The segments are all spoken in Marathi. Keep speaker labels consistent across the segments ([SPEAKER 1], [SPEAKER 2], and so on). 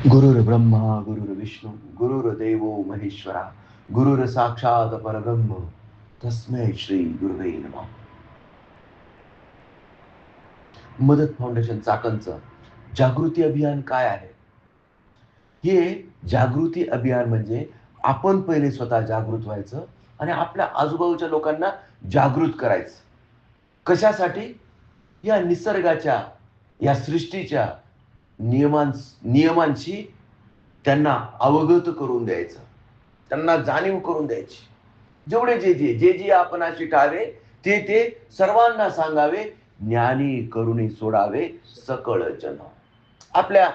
[SPEAKER 1] गुरुर्ब्रह्मा गुरुर्विष्णू गुरुर्देवो महेश्वरा गुरुर साक्षात परब्रह्म तस्मै श्री गुरुवे नमः. मदत फाउंडेशन चाकणचं जागृती अभियान काय आहे? हे जागृती अभियान म्हणजे आपण पहिले स्वतः जागृत व्हायचं आणि आपल्या आजूबाजूच्या लोकांना जागृत करायचं. कशासाठी? या निसर्गाच्या, या सृष्टीच्या नियमांशी त्यांना अवगत करून द्यायचं, त्यांना जाणीव करून द्यायची. जेवढे जे आपणाशी ठावे ते ते सर्वांना सांगावे, ज्ञानी करुणी सोडावे सकळ जन. आपल्या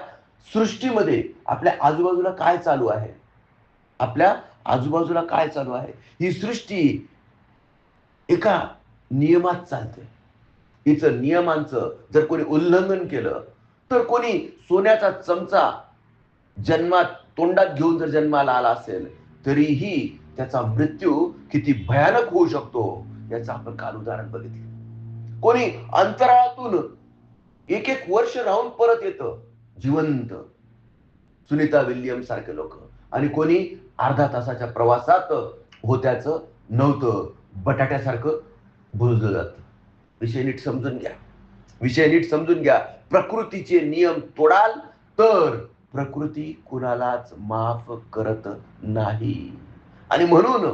[SPEAKER 1] सृष्टीमध्ये आपल्या आजूबाजूला काय चालू आहे, आपल्या आजूबाजूला काय चालू आहे, ही सृष्टी एका नियमात चालते. हिचं नियमांचं जर कोणी उल्लंघन केलं तर कोणी सोन्याचा चमचा जन्मात तोंडात घेऊन जर जन्माला आला असेल तरीही त्याचा मृत्यू किती भयानक होऊ शकतो याचं आपण काल उदाहरण बघितलं. कोणी अंतराळातून एक एक वर्ष राहून परत येतं जिवंत, सुनीता विल्यम सारखे लोक, आणि कोणी अर्धा तासाच्या प्रवासात होत्याचं नव्हतं बटाट्यासारखं भुजलं जातं. विषय नीट समजून घ्या. प्रकृतीचे नियम तोडाल तर प्रकृती कुणालाच माफ करत नाही. आणि म्हणून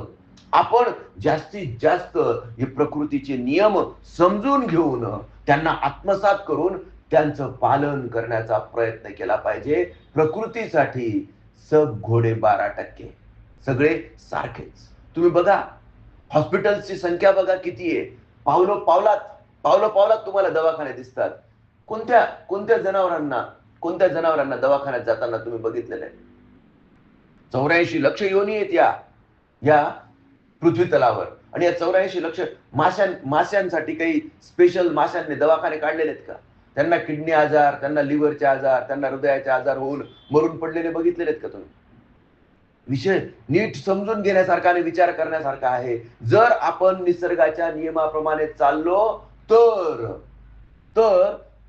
[SPEAKER 1] आपण जास्तीत जास्त हे प्रकृतीचे नियम समजून घेऊन त्यांना आत्मसात करून त्यांचं पालन करण्याचा प्रयत्न केला पाहिजे. प्रकृतीसाठी सब घोडे 12%, सगळे सारखेच. तुम्ही बघा हॉस्पिटल्सची संख्या बघा किती आहे. पावलं पावलात तुम्हाला दवाखाने दिसतात. कोणत्या जनावरांना दवाखान्यात जाताना तुम्ही बघितलेलं आहे? 84 लक्ष योनी आहेत या पृथ्वी तलावर, आणि या 84 लक्ष माशांसाठी काही स्पेशल माशांनी दवाखाने काढलेले आहेत का? त्यांना किडनी आजार, त्यांना लिव्हरचे आजार, त्यांना हृदयाचे आजार होऊन मरून पडलेले बघितलेले आहेत का तुम्ही? विषय नीट समजून घेण्यासारखा आणि विचार करण्यासारखा आहे. जर आपण निसर्गाच्या नियमाप्रमाणे चाललो तर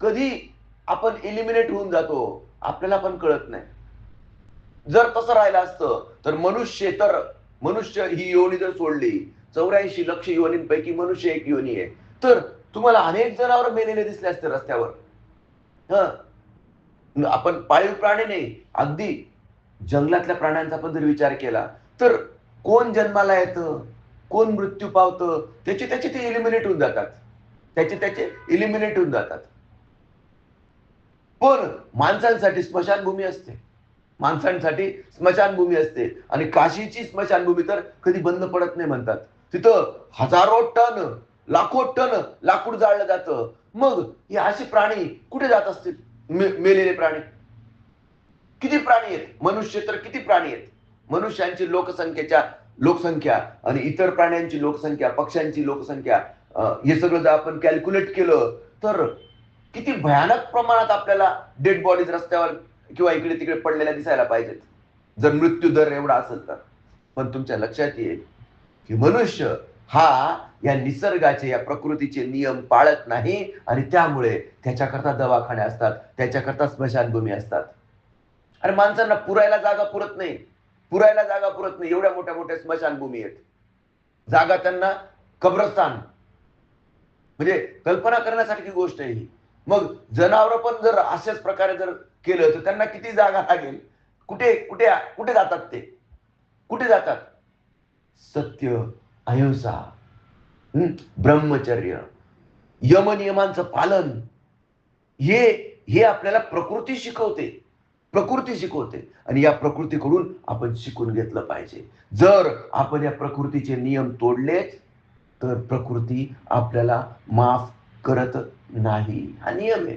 [SPEAKER 1] कधी आपण एलिमिनेट होऊन जातो आपल्याला पण कळत नाही. जर तसं राहिलं असतं तर मनुष्य ही योनी जर सोडली, 84 लक्ष योनींपैकी मनुष्य एक योनी आहे, तर तुम्हाला अनेक जनावर मेलेले दिसले असते रस्त्यावर. आपण पाळीव प्राणी नाही, अगदी जंगलातल्या प्राण्यांचा पण जर विचार केला तर कोण जन्माला येतं, कोण मृत्यू पावतं, त्याचे ते एलिमिनेट होऊन जातात. पण माणसांसाठी स्मशानभूमी असते आणि काशीची स्मशानभूमी तर कधी बंद पडत नाही म्हणतात. तिथं हजारो टन, लाखो टन लाकूड जाळलं जातं. मग हे असे प्राणी कुठे जात असतील? मेलेले प्राणी किती प्राणी आहेत? मनुष्य तर किती प्राणी आहेत? मनुष्यांची लोकसंख्या आणि इतर प्राण्यांची लोकसंख्या, पक्ष्यांची लोकसंख्या, हे सगळं जर आपण कॅल्क्युलेट केलं तर किती भयानक प्रमाणात आपल्याला डेड बॉडीज रस्त्यावर किंवा इकडे तिकडे पडलेल्या दिसायला पाहिजेत जर मृत्यू दर एवढा असेल तर. पण तुमच्या लक्षात येईल की मनुष्य हा या निसर्गाचे, या प्रकृतीचे नियम पाळत नाही आणि त्यामुळे त्याच्याकरता दवाखाने असतात, त्याच्याकरता स्मशानभूमी असतात. आणि माणसांना पुरायला जागा पुरत नाही. एवढ्या मोठ्या स्मशानभूमी आहेत. जागा त्यांना कब्रस्तान, म्हणजे कल्पना करण्यासारखी गोष्ट आहे ही. मग जनावर पण जर अशाच प्रकारे जर केलं तर त्यांना किती जागा लागेल? कुठे जातात ते? कुठे जातात? सत्य, अहिंसा, ब्रह्मचर्य, यमनियमांचं पालन, हे आपल्याला प्रकृती शिकवते आणि या प्रकृतीकडून आपण शिकून घेतलं पाहिजे. जर आपण या प्रकृतीचे नियम तोडलेच तर प्रकृती आपल्याला माफ करत नाही. हा नियम आहे,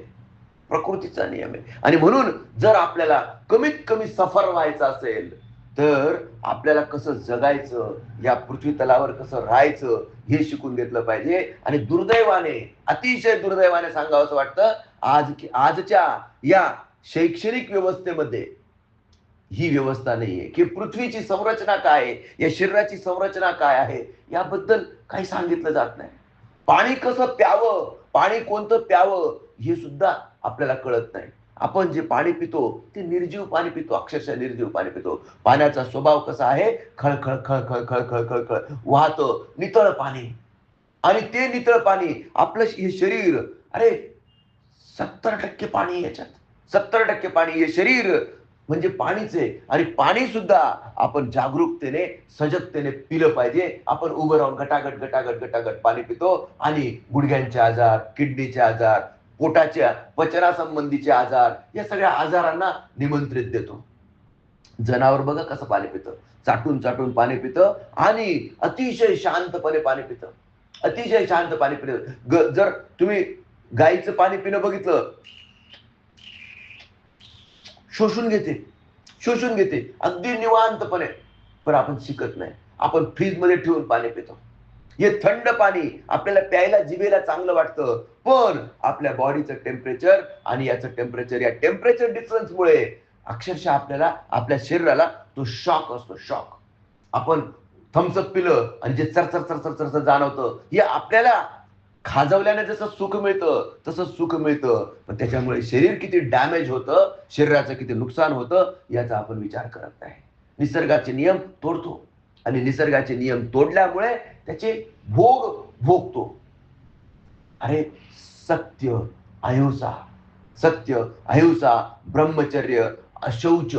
[SPEAKER 1] प्रकृतीचा नियम आहे. आणि म्हणून जर आपल्याला कमीत कमी सफर व्हायचं असेल तर आपल्याला कसं जगायचं, या पृथ्वी तलावर कसं राहायचं हे शिकून घेतलं पाहिजे. आणि अतिशय दुर्दैवाने सांगावं वाटतं, आजच्या या शैक्षणिक व्यवस्थेमध्ये ही व्यवस्था नाहीये की पृथ्वीची संरचना काय आहे, या शरीराची संरचना काय आहे याबद्दल काही सांगितलं जात नाही. पाणी कसं प्यावं, पाणी कोणतं प्यावं हे सुद्धा आपल्याला कळत नाही. आपण जे पाणी पितो ते निर्जीव पाणी पितो, अक्षरशः निर्जीव पाणी पितो. पाण्याचा स्वभाव कसा आहे? खळखळ खळखळ खळखळ खळखळ वाहतं नितळ पाणी. आणि ते नितळ पाणी आपलं हे शरीर, अरे 70% पाणी आहे याच्यात. 70% पाणी हे शरीर म्हणजे पाणीच आहे. आणि पाणी सुद्धा आपण जागरूकतेने, सजगतेने पिलं पाहिजे. आपण उभं राहून गटागट गटागट गटागट पाणी पितो आणि गुडघ्यांचे आजार, किडनीचे आजार, पोटाच्या पचनासंबंधीचे आजार, या सगळ्या आजारांना निमंत्रित देतो. जनावर बघा कसं पाणी पितं, चाटून चाटून पाणी पितं आणि अतिशय शांतपणे पाणी पितं. अतिशय शांत पाणी पितं. जर तुम्ही गाईचं पाणी पिणं बघितलं, शोषून घेते, शोषून घेते अगदी निवांतपणे. पण आपण शिकत नाही, आपण फ्रीज मध्ये ठेवून पाणी पितो. हे थंड पाणी आपल्याला प्यायला जिभेला चांगलं वाटतं, पण आपल्या बॉडीचं टेम्परेचर आणि याचं टेम्परेचर, या टेम्परेचर डिफरन्समुळे अक्षरशः आपल्याला, आपल्या शरीराला तो शॉक असतो, शॉक. आपण थम्सअप पिलं आणि जे चरचर चरचर चरचर जाणवतं, हे आपल्याला खाजवल्याने जसं सुख मिळतं तसं सुख मिळतं, पण त्याच्यामुळे शरीर किती डॅमेज होतं, शरीराचं किती नुकसान होतं, याचा आपण विचार करत नाही. निसर्गाचे नियम तोडतो आणि निसर्गाचे नियम तोडल्यामुळे त्याचे भोग भोगतो. अरे सत्य, अहिंसा, सत्य, अहिंसा, ब्रह्मचर्य, अशौच,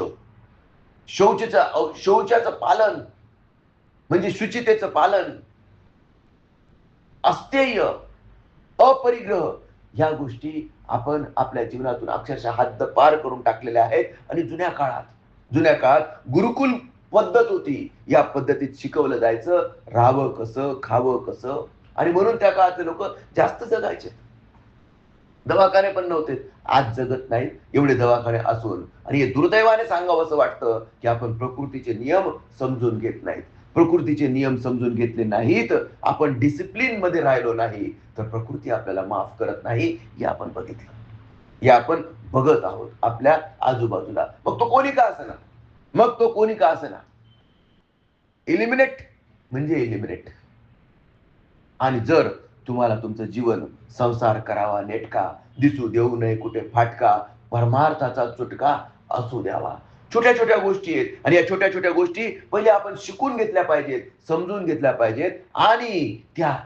[SPEAKER 1] शौचाचं पालन म्हणजे शुचितेचं पालन, अस्तेय, अपरिग्रह, ह्या गोष्टी आपण आपल्या जीवनातून अक्षरशः हद्द पार करून टाकलेल्या आहेत. आणि जुन्या काळात गुरुकुल पद्धत होती. या पद्धतीत शिकवलं जायचं राहावं कसं, खावं कसं. आणि म्हणून त्या काळातले लोक जास्त जगायचे. दवाखाने पण नव्हते, आज जगत नाहीत एवढे दवाखाने असून. आणि हे दुर्दैवाने सांगावं असं वाटतं की आपण प्रकृतीचे नियम समजून घेत नाहीत. प्रकृतीचे नियम समजून घेतले नाहीत, आपण डिसिप्लिन मध्ये राहिलो नाही, तर प्रकृती आपल्याला माफ करत नाही. हे आपण बघितलं, हे आपण बघत आहोत आपल्या आजूबाजूला. मग तो कोणी का असेना, मग तो कोणी का असेना, एलिमिनेट म्हणजे एलिमिनेट. आणि जर तुम्हाला तुमचं जीवन संसार करावा नेटका, दिसू देऊ नये कुठे फाटका, परमार्थाचा चुटका असू द्यावा. छोट्या छोट्या गोष्टी आहेत आणि या छोट्या छोट्या गोष्टी पहिले आपण शिकून घेतल्या पाहिजेत, समजून घेतल्या पाहिजेत आणि त्या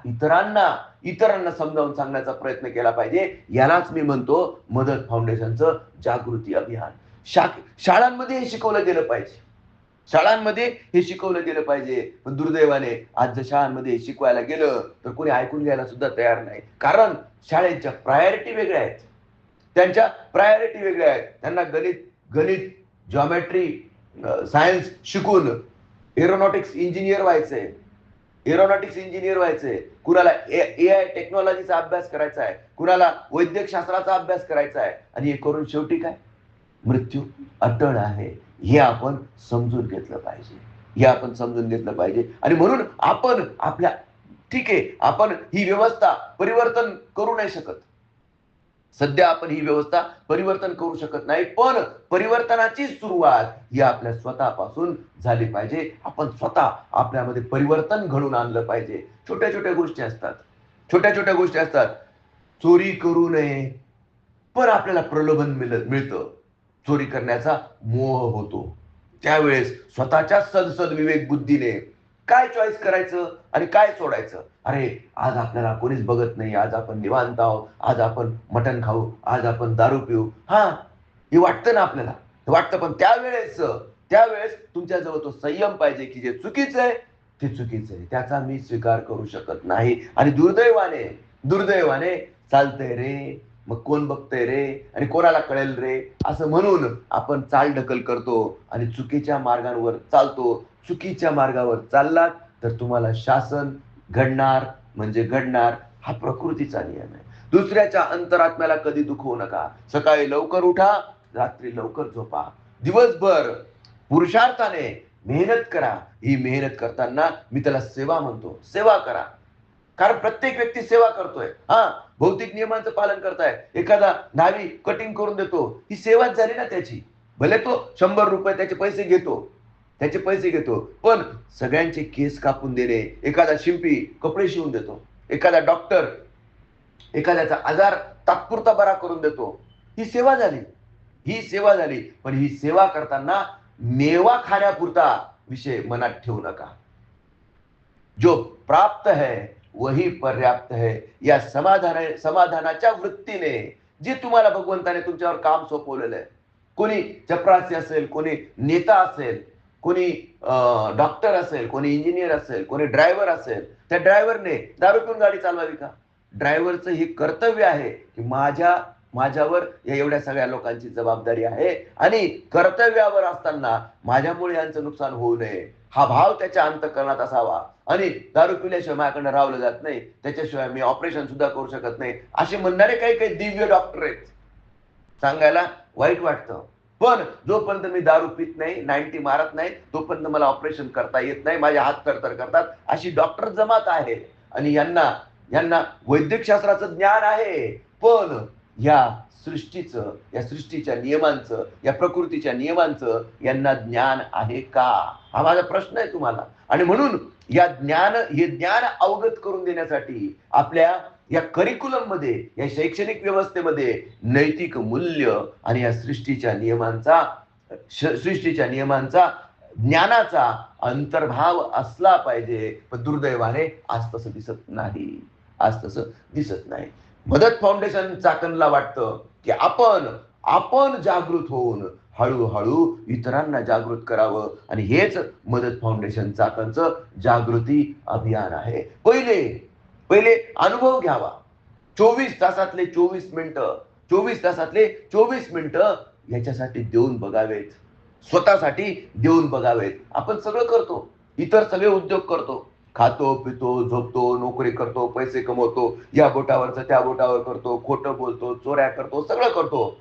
[SPEAKER 1] इतरांना समजावून सांगण्याचा प्रयत्न केला पाहिजे. यालाच मी म्हणतो मदत फाउंडेशनचं जागृती अभियान. शाळांमध्ये हे शिकवलं गेलं पाहिजे, शाळांमध्ये हे शिकवलं गेलं पाहिजे. पण दुर्दैवाने आज जर शाळांमध्ये शिकवायला गेलं तर कोणी ऐकून घ्यायला सुद्धा तयार नाही. कारण शाळेच्या प्रायोरिटी वेगळ्या आहेत, त्यांच्या प्रायोरिटी वेगळ्या आहेत. त्यांना गणित जॉमेट्री, सायन्स शिकून एरोनॉटिक्स इंजिनियर व्हायचंय, कुणाला AI टेक्नॉलॉजीचा अभ्यास करायचा आहे, कुणाला वैद्यकशास्त्राचा अभ्यास करायचा आहे. आणि हे करून शेवटी काय, मृत्यू अटळ आहे. हे आपण समजून घेतलं पाहिजे. आणि म्हणून आपण आपल्या, ठीक आहे आपण ही व्यवस्था परिवर्तन करू नाही शकत, सध्या आपण ही व्यवस्था परिवर्तन करू शकत नाही, पण परिवर्तनाची सुरुवात ही आपल्या स्वतःपासून झाली पाहिजे. आपण स्वतः आपल्यामध्ये परिवर्तन घडून आणलं पाहिजे. छोट्या छोट्या गोष्टी असतात. चोरी करू नये, पण आपल्याला प्रलोभन मिळतं, चोरी करण्याचा मोह होतो. त्यावेळेस स्वतःच्या सदसद विवेक बुद्धीने काय चॉईस करायचं आणि काय सोडायचं. अरे आज आपल्याला कोणीच बघत नाही, आज आपण निवांत आहोत, आज आपण मटण खाऊ, आज आपण दारू पिऊ, हे वाटतं ना आपल्याला, वाटतं. पण त्यावेळेस तुमच्याजवळ तो संयम पाहिजे की जे चुकीचं आहे ते चुकीचं आहे, त्याचा मी स्वीकार करू शकत नाही. आणि दुर्दैवाने चालतंय रे, मग कोण बघतंय रे आणि कोणाला कळेल रे, असं म्हणून आपण चालढकल करतो आणि चुकीच्या मार्गावर चालतो. चुकीच्या मार्गावर चाललात तर तुम्हाला शासन घडणार म्हणजे घडणार, हा प्रकृतीचा नियम आहे. दुसऱ्याच्या अंतरात्म्याला कधी दुखवू नका. सकाळी लवकर उठा, रात्री लवकर झोपा, दिवसभर पुरुषार्थाने मेहनत करा. ही मेहनत करताना मी त्याला सेवा म्हणतो, सेवा करा. कारण प्रत्येक व्यक्ती सेवा करतोय, भौतिक नियमांचं पालन करताय. एखादा न्हावी कटिंग करून देतो, ही सेवाच झाली ना त्याची. भले तो 100 रुपये त्याचे पैसे घेतो, पण सगळ्यांचे केस कापून देणे, एखादा शिंपी कपडे शिवून देतो, एखादा डॉक्टर एखाद्याचा आजार तात्पुरता बरा करून देतो, ही सेवा झाली. ही सेवा झाली, पण ही सेवा करताना मेवा खाण्यापुरता विषय मनात ठेवू नका. जो प्राप्त है वही पर्याप्त है या समाधानाच्या वृत्तीने जे तुम्हाला भगवंताने तुमच्यावर काम सोपवलेलं आहे, कोणी चपरासी असेल, कोणी नेता असेल, कोणी डॉक्टर असेल, कोणी इंजिनियर असेल, कोणी ड्रायव्हर असेल, त्या ड्रायव्हरने दारू पिऊन गाडी चालवावी का? ड्रायव्हरचं हे कर्तव्य आहे की माझ्यावर या एवढ्या सगळ्या लोकांची जबाबदारी आहे आणि कर्तव्यावर असताना माझ्यामुळे यांचं नुकसान होऊ नये हा भाव त्याच्या अंतःकरणात असावा. आणि दारू पिल्याशिवाय माझ्याकडनं राहवलं जात नाही, त्याच्याशिवाय मी ऑपरेशन सुद्धा करू शकत नाही, असे म्हणणारे काही काही दिव्य डॉक्टर आहेत. सांगायला वाईट वाटतं, पण जोपर्यंत मी दारू पित नाही, 90 मारत नाही, तोपर्यंत मला ऑपरेशन करता येत नाही, माझे हात थरथर करतात, अशी डॉक्टर जमात आहे. आणि यांना वैद्यकशास्त्राचं ज्ञान आहे, पण या सृष्टीच्या नियमांचं, या प्रकृतीच्या नियमांचं यांना ज्ञान आहे का, हा माझा प्रश्न आहे तुम्हाला. आणि म्हणून हे ज्ञान अवगत करून देण्यासाठी आपल्या या करिक्युलम मध्ये, या शैक्षणिक व्यवस्थेमध्ये नैतिक मूल्य आणि या सृष्टीच्या नियमांचा ज्ञानाचा अंतर्भाव असला पाहिजे. पण दुर्दैवाने आज तसं दिसत नाही. मदत फाउंडेशन चाकणला वाटतं की आपण जागृत होऊन हळूहळू इतरांना जागृत करावं, आणि हेच मदत फाउंडेशन चाकणचं जागृती अभियान आहे. पहिले अनुभव घ्यावा. 24 तासातले 24 मिनिटं याच्यासाठी देऊन बघावेत, स्वतःसाठी देऊन बघावेत. आपण सगळं करतो, इतर सगळे उद्योग करतो, खातो पितो झोपतो, नोकरी करतो, पैसे कमवतो, या बोटावरचं त्या बोटावर करतो, खोटं बोलतो, चोऱ्या करतो, सगळं करतो.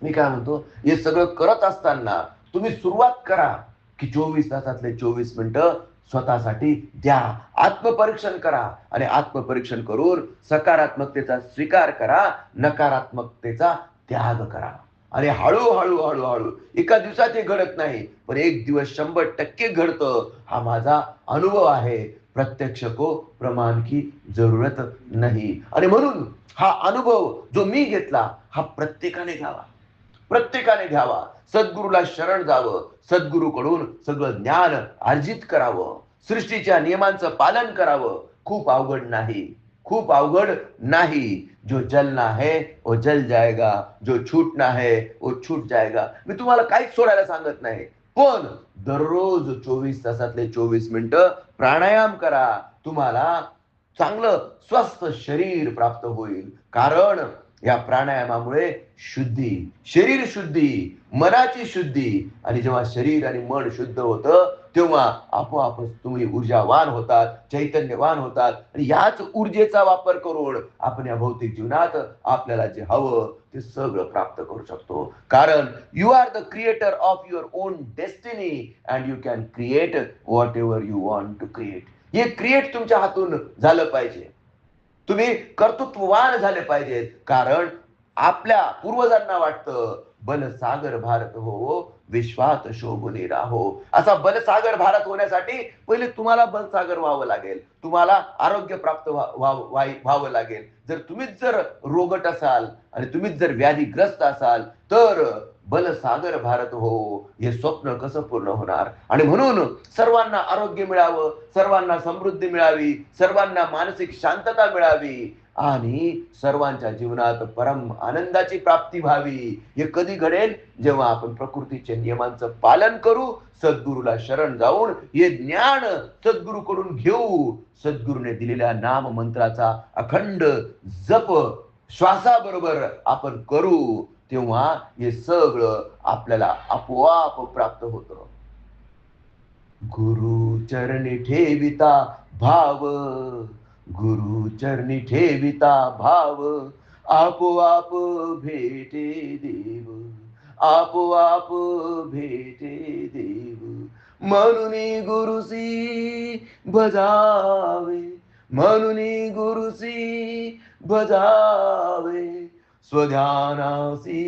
[SPEAKER 1] मी काय म्हणतो, हे सगळं करत असताना तुम्ही सुरुवात करा की 24 तासातले 24 मिनिटं स्वतःसाठी द्या. आत्मपरीक्षण करा आणि आत्मपरीक्षण करून सकारात्मकतेचा स्वीकार करा, नकारात्मकतेचा त्याग करा. आणि हळूहळू एका दिवसात हे घडत नाही, पण एक दिवस 100% घडतं. हा माझा अनुभव आहे. प्रत्यक्ष को प्रमाण की जरूरत नाही. आणि म्हणून हा अनुभव जो मी घेतला हा प्रत्येकाने घ्यावा. सद्गुरूला शरण जावं, सद्गुरूकडून सगळं ज्ञान अर्जित करावं, सृष्टीच्या नियमांचं पालन करावं. खूप अवघड नाही. जो जलना है वो जल जाएगा, जो छूटना है वो छूट जाएगा. मी तुम्हाला काहीच सोडायला सांगत नाही, पण दररोज 24 तासातले 24 मिनिटं प्राणायाम करा. तुम्हाला चांगलं स्वस्थ शरीर प्राप्त होईल. कारण या प्राणायामामुळे शरीर शुद्धी, मनाची शुद्धी, आणि जेव्हा शरीर आणि मन शुद्ध होतं तेव्हा आपोआपच तुम्ही ऊर्जावान होतात, चैतन्यवान होतात. आणि याच ऊर्जेचा वापर करून आपण या भौतिक जीवनात आपल्याला जे हवं ते सगळं प्राप्त करू शकतो. कारण you are the creator of your own destiny and you can create whatever you want to create. हे क्रिएट तुमच्या हातून झालं पाहिजे. तुम्ही कर्तृत्ववान झाले पाहिजेत. कारण आपल्या पूर्वजांना वाटतं बलसागर भारत हो, विश्वात शोभून राहो. असा बलसागर भारत होण्यासाठी पहिले तुम्हाला बलसागर व्हावं लागेल, तुम्हाला आरोग्य प्राप्त व्हावं लागेल. तुम्हीच जर रोगट असाल आणि तुम्हीच जर व्याधीग्रस्त असाल तर बलसागर भारत हो हे स्वप्न कसं पूर्ण होणार. आणि म्हणून सर्वांना आरोग्य मिळावं, सर्वांना समृद्धी मिळावी, सर्वांना मानसिक शांतता मिळावी आणि सर्वांच्या जीवनात परम आनंदाची प्राप्ती व्हावी. हे कधी घडेल, जेव्हा आपण प्रकृतीच्या नियमांचं पालन करू, सद्गुरूला शरण जाऊन हे ज्ञान सद्गुरूकडून घेऊ, सद्गुरूने दिलेल्या नाम मंत्राचा अखंड जप श्वासाबरोबर आपण करू, तेव्हा हे सगळं आपल्याला आपोआप प्राप्त होतं. गुरु चरणी ठेविता भाव, गुरु चरणी ठेविता भाव, आपोआप भेटे देव, आपोआप भेटे देव. म्हणून गुरुसी भजावे, म्हणून गुरुसी भजावे, स्वध्यानासी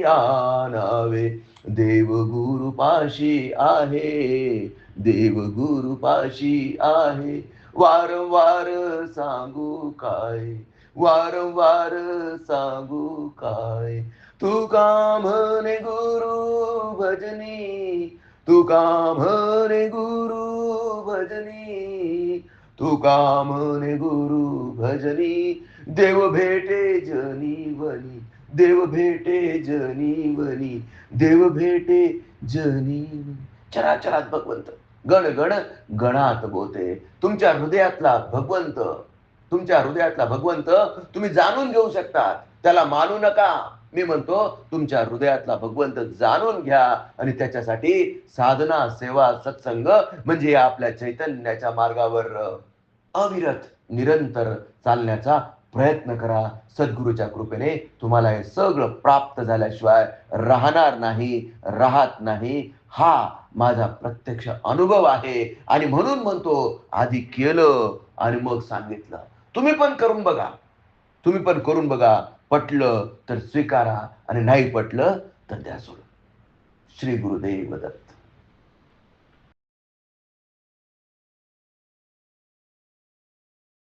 [SPEAKER 1] आणावे. देव गुरु पाशी आहे, देव गुरु पाशी आहे. वारंवार सांगू काय, वारंवार सांगू काय. तू का म्हणे गुरु भजनी, तू का म्हणे गुरु भजनी, तू का म्हणे गुरु भजनी, देव भेटे जनीवनी, देव भेटे जनीवनी, देव भेटे जनीवनी. चराचरात भगवंत, गण गण गणात बोते. तुमच्या हृदयातला भगवंत, तुमच्या हृदयातला भगवंत तुम्ही जाणून घेऊ शकता, त्याला मानू नका. मी म्हणतो तुमच्या हृदयातला भगवंत जाणून घ्या आणि त्याच्यासाठी साधना, सेवा, सत्संग म्हणजे आपल्या चैतन्याच्या मार्गावर अविरत निरंतर चालण्याचा प्रयत्न करा. सद्गुरूच्या कृपेने तुम्हाला हे सगळं प्राप्त झाल्याशिवाय राहणार नाही, राहत नाही. हा माझा प्रत्यक्ष अनुभव आहे आणि म्हणून म्हणतो आधी केलं आणि मग सांगितलं. तुम्ही पण करून बघा, तुम्ही पण करून बघा. पटलं तर स्वीकारा आणि नाही पटलं तर द्या सोडून. श्री गुरुदेव दत्त.